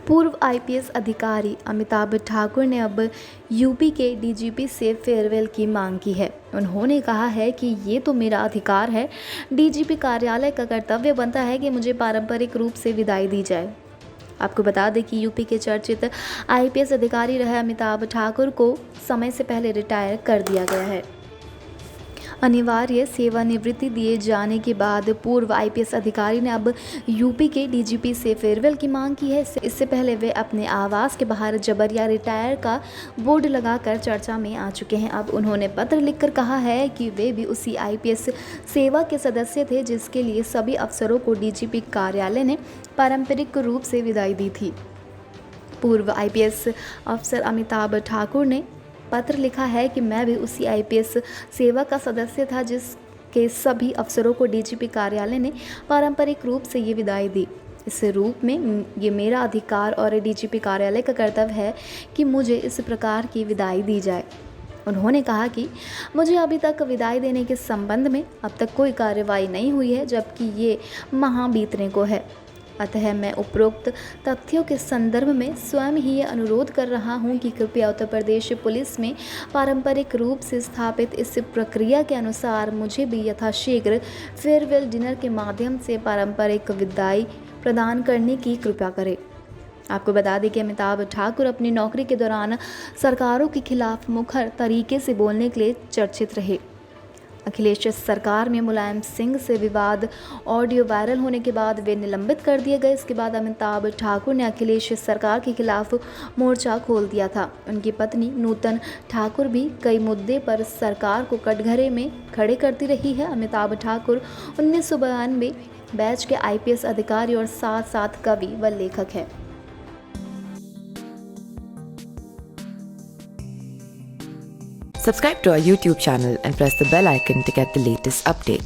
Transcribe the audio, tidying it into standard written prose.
पूर्व आईपीएस अधिकारी अमिताभ ठाकुर ने अब यूपी के डीजीपी से फेयरवेल की मांग की है। उन्होंने कहा है कि ये तो मेरा अधिकार है, डीजीपी कार्यालय का कर्तव्य बनता है कि मुझे पारंपरिक रूप से विदाई दी जाए। आपको बता दें कि यूपी के चर्चित आईपीएस अधिकारी रहे अमिताभ ठाकुर को समय से पहले रिटायर कर दिया गया है। अनिवार्य सेवानिवृत्ति दिए जाने के बाद पूर्व आईपीएस अधिकारी ने अब यूपी के डीजीपी से फेयरवेल की मांग की है। इससे पहले वे अपने आवास के बाहर जबरिया रिटायर का बोर्ड लगाकर चर्चा में आ चुके हैं। अब उन्होंने पत्र लिखकर कहा है कि वे भी उसी आईपीएस सेवा के सदस्य थे जिसके लिए सभी अफसरों को डीजीपी कार्यालय ने पारंपरिक रूप से विदाई दी थी। पूर्व आईपीएस अफसर अमिताभ ठाकुर ने पत्र लिखा है कि मैं भी उसी आईपीएस सेवा का सदस्य था जिसके सभी अफसरों को डीजीपी कार्यालय ने पारंपरिक रूप से ये विदाई दी। इस रूप में ये मेरा अधिकार और डीजीपी कार्यालय का कर्तव्य है कि मुझे इस प्रकार की विदाई दी जाए। उन्होंने कहा कि मुझे अभी तक विदाई देने के संबंध में अब तक कोई कार्रवाई नहीं हुई है, जबकि ये माह बीतने को है। अतः मैं उपरोक्त तथ्यों के संदर्भ में स्वयं ही ये अनुरोध कर रहा हूं कि कृपया उत्तर प्रदेश पुलिस में पारंपरिक रूप से स्थापित इस प्रक्रिया के अनुसार मुझे भी यथाशीघ्र फेयरवेल डिनर के माध्यम से पारंपरिक विदाई प्रदान करने की कृपा करें। आपको बता दें कि अमिताभ ठाकुर अपनी नौकरी के दौरान सरकारों के खिलाफ मुखर तरीके से बोलने के लिए चर्चित रहे। अखिलेश सरकार में मुलायम सिंह से विवाद ऑडियो वायरल होने के बाद वे निलंबित कर दिए गए। इसके बाद अमिताभ ठाकुर ने अखिलेश सरकार के खिलाफ मोर्चा खोल दिया था। उनकी पत्नी नूतन ठाकुर भी कई मुद्दे पर सरकार को कटघरे में खड़े करती रही है। अमिताभ ठाकुर 1992 बैच के आईपीएस अधिकारी और साथ साथ कवि व लेखक हैं। Subscribe to our YouTube channel and press the bell icon to get the latest updates.